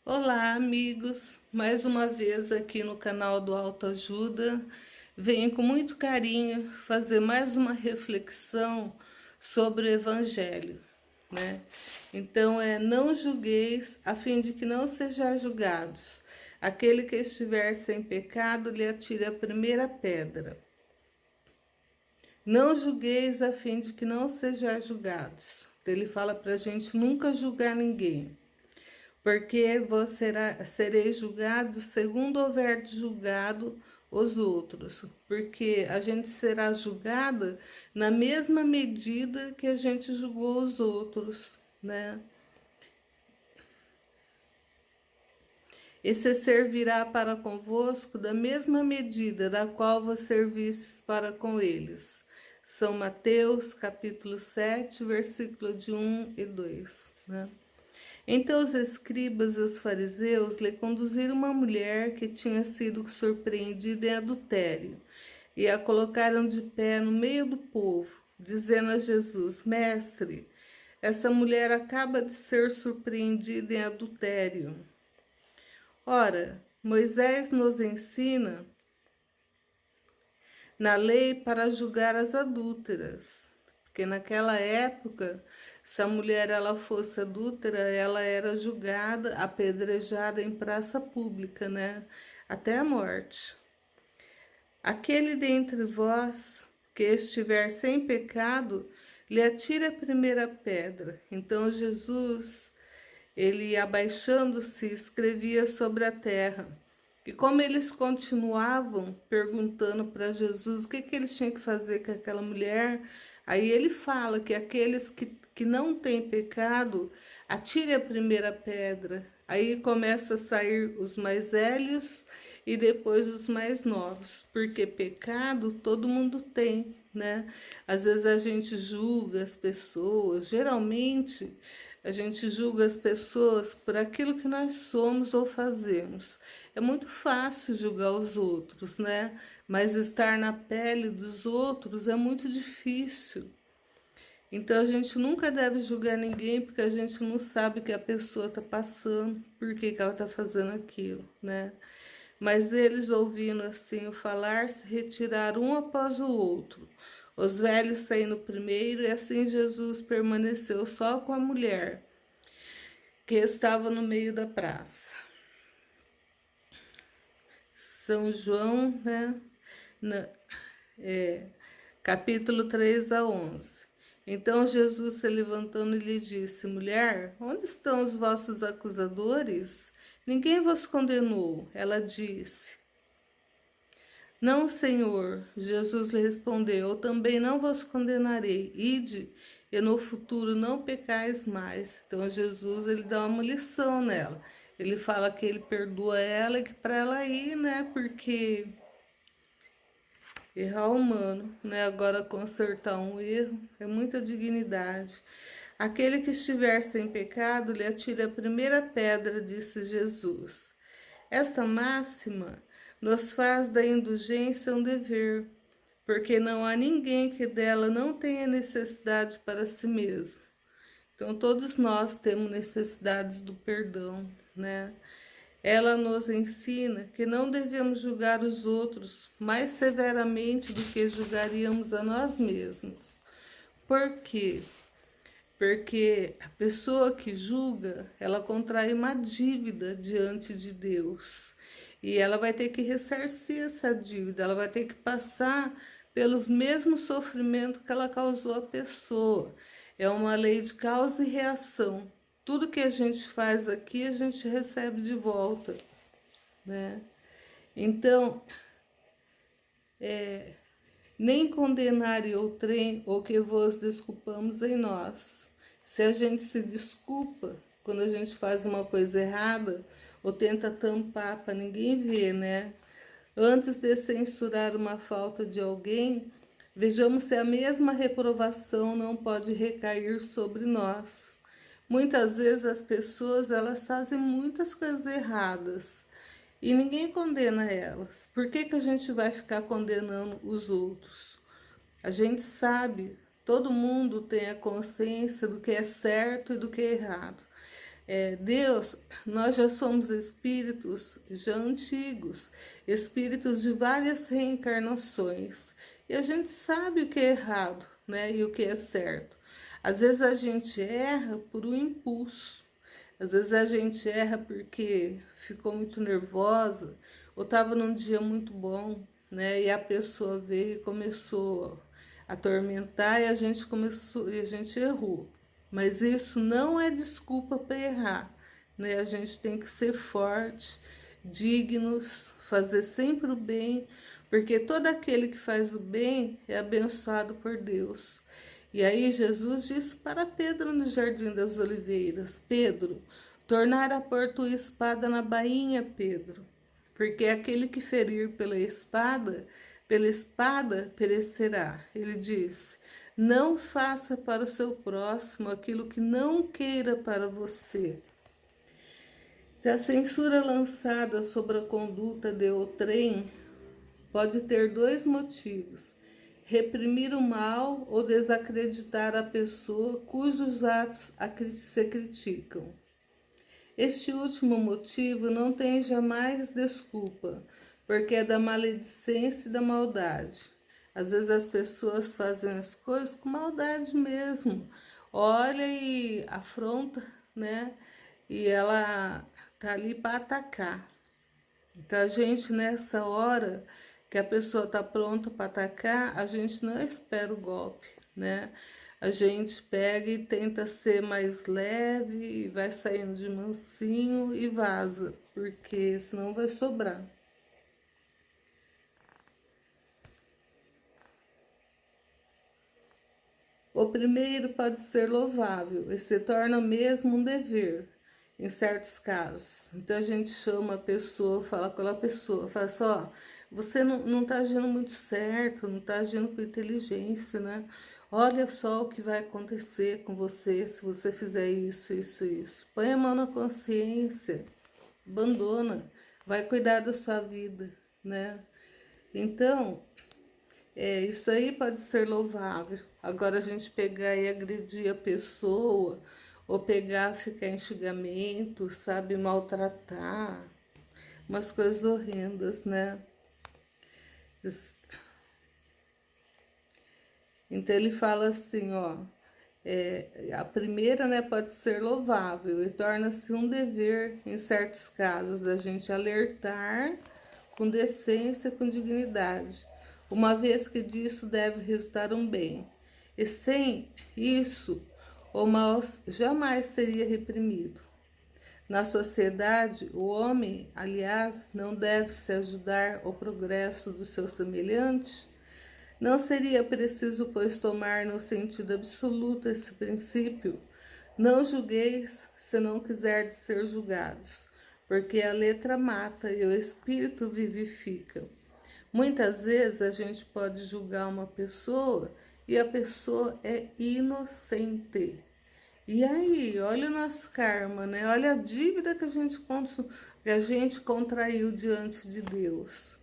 Olá, amigos! Mais uma vez aqui no canal do Autoajuda. Venho com muito carinho fazer mais uma reflexão sobre o Evangelho, né? Então, não julgueis, a fim de que não sejais julgados. Aquele que estiver sem pecado, lhe atire a primeira pedra. Não julgueis, a fim de que não sejais julgados. Ele fala para a gente nunca julgar ninguém. Porque vós sereis julgados segundo houver julgado os outros. Porque a gente será julgada na mesma medida que a gente julgou os outros, né? E se servirá para convosco da mesma medida da qual vos servistes para com eles. São Mateus, capítulo 7, versículo de 1 e 2, né? Então os escribas e os fariseus lhe conduziram uma mulher que tinha sido surpreendida em adultério e a colocaram de pé no meio do povo, dizendo a Jesus: Mestre, essa mulher acaba de ser surpreendida em adultério. Ora, Moisés nos ensina na lei para julgar as adúlteras, porque naquela época, se a mulher ela fosse adúltera, ela era julgada, apedrejada em praça pública, né? Até a morte. Aquele dentre vós que estiver sem pecado, lhe atire a primeira pedra. Então Jesus, ele abaixando-se, escrevia sobre a terra. E como eles continuavam perguntando para Jesus o que eles tinham que fazer com aquela mulher, aí ele fala que aqueles que não têm pecado, atire a primeira pedra. Aí começa a sair os mais velhos e depois os mais novos, porque pecado todo mundo tem, né? Às vezes a gente julga as pessoas, geralmente a gente julga as pessoas por aquilo que nós somos ou fazemos. É muito fácil julgar os outros, né? Mas estar na pele dos outros é muito difícil. Então a gente nunca deve julgar ninguém porque a gente não sabe o que a pessoa está passando, por que ela está fazendo aquilo, né? Mas eles, ouvindo assim o falar, se retiraram um após o outro. Os velhos saindo primeiro, e assim Jesus permaneceu só com a mulher que estava no meio da praça. São João, né? Capítulo 3 a 11. Então Jesus, se levantando, lhe disse: Mulher, onde estão os vossos acusadores? Ninguém vos condenou. Ela disse: Não, Senhor. Jesus lhe respondeu: Eu também não vos condenarei. Ide, e no futuro não pecais mais. Então Jesus, ele dá uma lição nela. Ele fala que ele perdoa ela e que para ela ir, né? Porque errar humano, né? Agora consertar um erro é muita dignidade. Aquele que estiver sem pecado, lhe atire a primeira pedra, disse Jesus. Esta máxima nos faz da indulgência um dever, porque não há ninguém que dela não tenha necessidade para si mesmo. Então, todos nós temos necessidades do perdão, né? Ela nos ensina que não devemos julgar os outros mais severamente do que julgaríamos a nós mesmos. Por quê? Porque a pessoa que julga, ela contrai uma dívida diante de Deus. E ela vai ter que ressarcir essa dívida, ela vai ter que passar pelos mesmos sofrimentos que ela causou à pessoa. É uma lei de causa e reação. Tudo que a gente faz aqui, a gente recebe de volta, né? Então, nem condenare outrem ou que vos desculpamos em nós. Se a gente se desculpa quando a gente faz uma coisa errada ou tenta tampar para ninguém ver, né? Antes de censurar uma falta de alguém, vejamos se a mesma reprovação não pode recair sobre nós. Muitas vezes as pessoas, elas fazem muitas coisas erradas e ninguém condena elas. Por que a gente vai ficar condenando os outros? A gente sabe todo mundo tenha consciência do que é certo e do que é errado. Deus, nós já somos espíritos já antigos, espíritos de várias reencarnações, e a gente sabe o que é errado, né, e o que é certo. Às vezes a gente erra por um impulso, às vezes a gente erra porque ficou muito nervosa, ou estava num dia muito bom, né, e a pessoa veio e começou a atormentar, e a gente errou. Mas isso não é desculpa para errar, né? A gente tem que ser forte, dignos, fazer sempre o bem, porque todo aquele que faz o bem é abençoado por Deus. E aí Jesus disse para Pedro no Jardim das Oliveiras: Pedro, tornar a pôr tua espada na bainha, Pedro, porque aquele que ferir pela espada perecerá. Ele disse: não faça para o seu próximo aquilo que não queira para você. A censura lançada sobre a conduta de outrem pode ter dois motivos: reprimir o mal ou desacreditar a pessoa cujos atos se criticam. Este último motivo não tem jamais desculpa, porque é da maledicência e da maldade. Às vezes as pessoas fazem as coisas com maldade mesmo. Olha e afronta, né? E ela tá ali para atacar. Então a gente nessa hora que a pessoa tá pronta para atacar, a gente não espera o golpe, né? A gente pega e tenta ser mais leve e vai saindo de mansinho e vaza, porque senão vai sobrar. O primeiro pode ser louvável e se torna mesmo um dever, em certos casos. Então a gente chama a pessoa, fala com aquela pessoa, fala assim, ó, você não tá agindo muito certo, não tá agindo com inteligência, né? Olha só o que vai acontecer com você se você fizer isso, isso, isso. Põe a mão na consciência, abandona, vai cuidar da sua vida, né? Então, isso aí pode ser louvável. Agora a gente pegar e agredir a pessoa, ou pegar, ficar em xingamento, sabe, maltratar, umas coisas horrendas, né? Então ele fala assim, ó, a primeira, né, pode ser louvável e torna-se um dever, em certos casos, a gente alertar com decência, com dignidade, uma vez que disso deve resultar um bem. E sem isso, o mal jamais seria reprimido. Na sociedade, o homem, aliás, não deve se ajudar ao progresso dos seus semelhantes. Não seria preciso, pois, tomar no sentido absoluto esse princípio: não julgueis se não quiserdes ser julgados, porque a letra mata e o espírito vivifica. Muitas vezes a gente pode julgar uma pessoa e a pessoa é inocente. E aí, olha o nosso karma, né? Olha a dívida que a gente contraiu diante de Deus.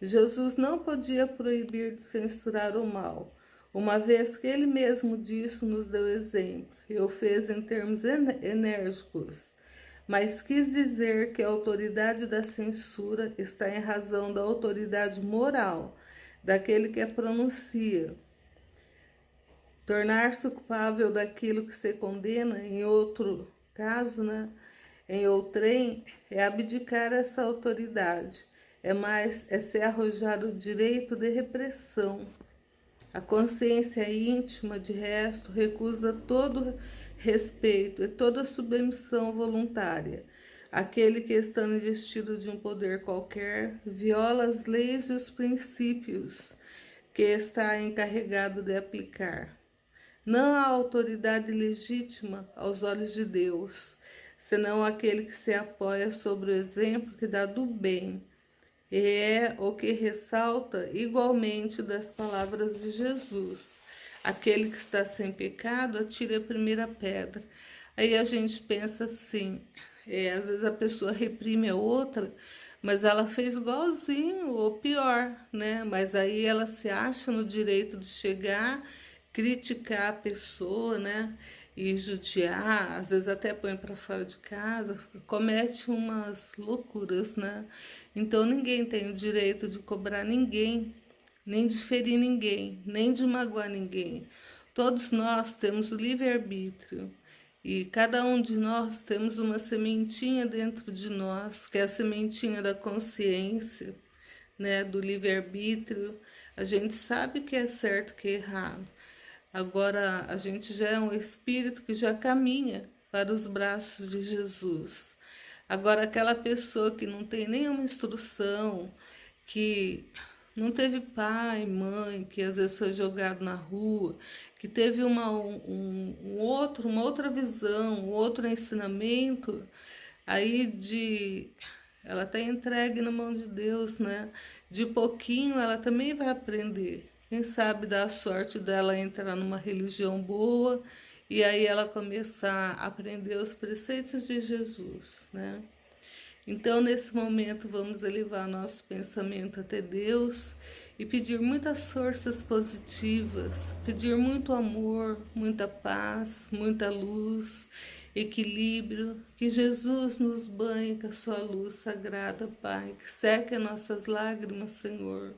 Jesus não podia proibir de censurar o mal, uma vez que ele mesmo disso nos deu exemplo e o fez em termos enérgicos, mas quis dizer que a autoridade da censura está em razão da autoridade moral daquele que a pronuncia. Tornar-se culpável daquilo que se condena, em outro caso, né? Em outrem, é abdicar essa autoridade, é se arrojar o direito de repressão. A consciência íntima, de resto, recusa todo respeito e toda submissão voluntária. Aquele que, estando investido de um poder qualquer, viola as leis e os princípios que está encarregado de aplicar. Não há autoridade legítima aos olhos de Deus, senão aquele que se apoia sobre o exemplo que dá do bem, e é o que ressalta igualmente das palavras de Jesus: aquele que está sem pecado, atire a primeira pedra. Aí a gente pensa assim, às vezes a pessoa reprime a outra, mas ela fez igualzinho ou pior, né? Mas aí ela se acha no direito de chegar, criticar a pessoa, né? E judiar, às vezes até põe para fora de casa, comete umas loucuras, né? Então ninguém tem o direito de cobrar ninguém, nem de ferir ninguém, nem de magoar ninguém. Todos nós temos o livre-arbítrio e cada um de nós temos uma sementinha dentro de nós, que é a sementinha da consciência, né, do livre-arbítrio. A gente sabe que é certo, que é errado. Agora, a gente já é um espírito que já caminha para os braços de Jesus. Agora, aquela pessoa que não tem nenhuma instrução, que não teve pai, mãe, que às vezes foi jogado na rua, que teve uma outra visão, um outro ensinamento, aí ela está entregue na mão de Deus, né? De pouquinho ela também vai aprender. Quem sabe dá a sorte dela entrar numa religião boa e aí ela começar a aprender os preceitos de Jesus, né? Então, nesse momento, vamos elevar nosso pensamento até Deus e pedir muitas forças positivas, pedir muito amor, muita paz, muita luz, equilíbrio, que Jesus nos banhe com a sua luz sagrada, Pai, que seque as nossas lágrimas, Senhor.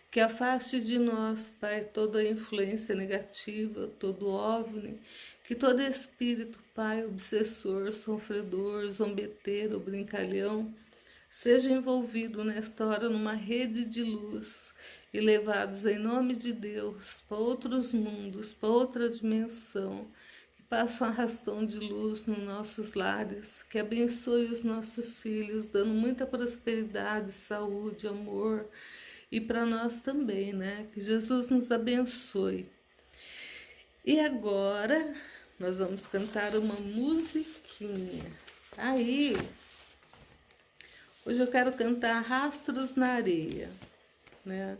Que afaste de nós, Pai, toda influência negativa, todo OVNI, que todo espírito, Pai, obsessor, sofredor, zombeteiro, brincalhão, seja envolvido nesta hora numa rede de luz e levados em nome de Deus para outros mundos, para outra dimensão, que passe um arrastão de luz nos nossos lares, que abençoe os nossos filhos, dando muita prosperidade, saúde, amor, e para nós também, né? Que Jesus nos abençoe. E agora nós vamos cantar uma musiquinha. Aí, hoje eu quero cantar Rastros na Areia, né?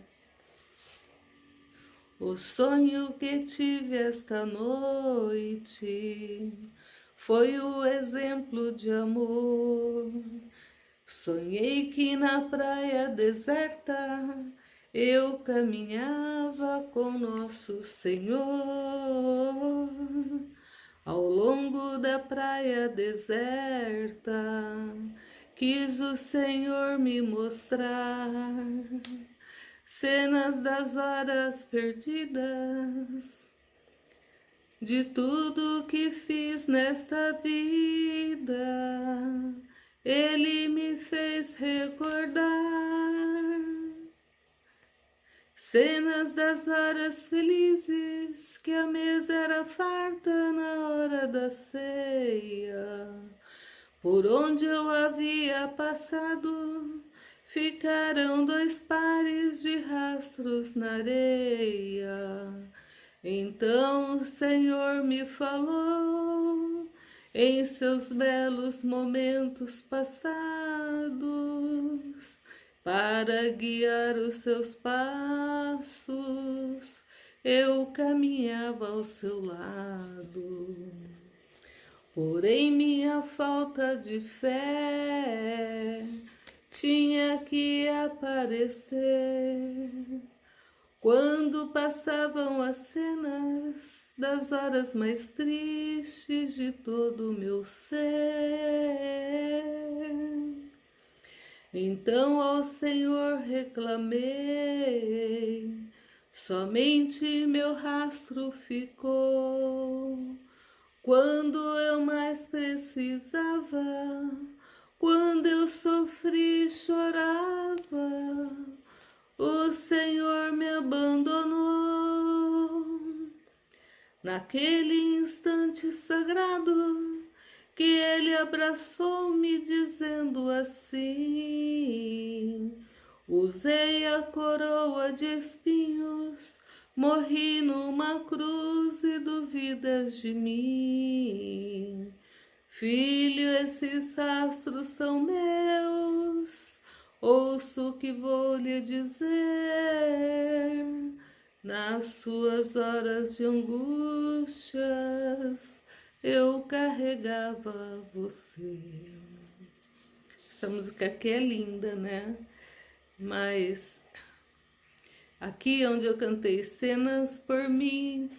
O sonho que tive esta noite foi o exemplo de amor. Sonhei que na praia deserta eu caminhava com nosso Senhor. Ao longo da praia deserta, quis o Senhor me mostrar cenas das horas perdidas, de tudo que fiz nesta vida. Ele me fez recordar cenas das horas felizes, que a mesa era farta na hora da ceia. Por onde eu havia passado, ficaram 2 pares de rastros na areia. Então o Senhor me falou em seus belos momentos passados, para guiar os seus passos, eu caminhava ao seu lado. Porém, minha falta de fé tinha que aparecer quando passavam as cenas das horas mais tristes de todo o meu ser. Então ao Senhor reclamei, somente meu rastro ficou. Quando eu mais precisava, quando eu sofri e chorava, o Senhor me abandonou. Naquele instante sagrado que Ele abraçou-me dizendo assim: usei a coroa de espinhos, morri numa cruz e duvidas de mim. Filho, esses rastros são meus, ouço o que vou lhe dizer. Nas suas horas de angústias, eu carregava você. Essa música aqui é linda, né? Mas aqui onde eu cantei cenas por mim,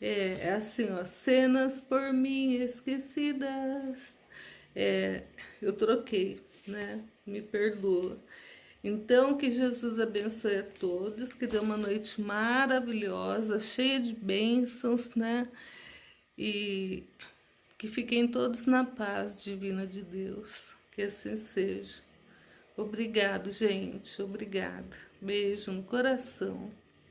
É assim, ó, cenas por mim esquecidas. É, eu troquei, né? Me perdoa. Então, que Jesus abençoe a todos, que dê uma noite maravilhosa, cheia de bênçãos, né? E que fiquem todos na paz divina de Deus. Que assim seja. Obrigado, gente. Obrigada. Beijo no coração.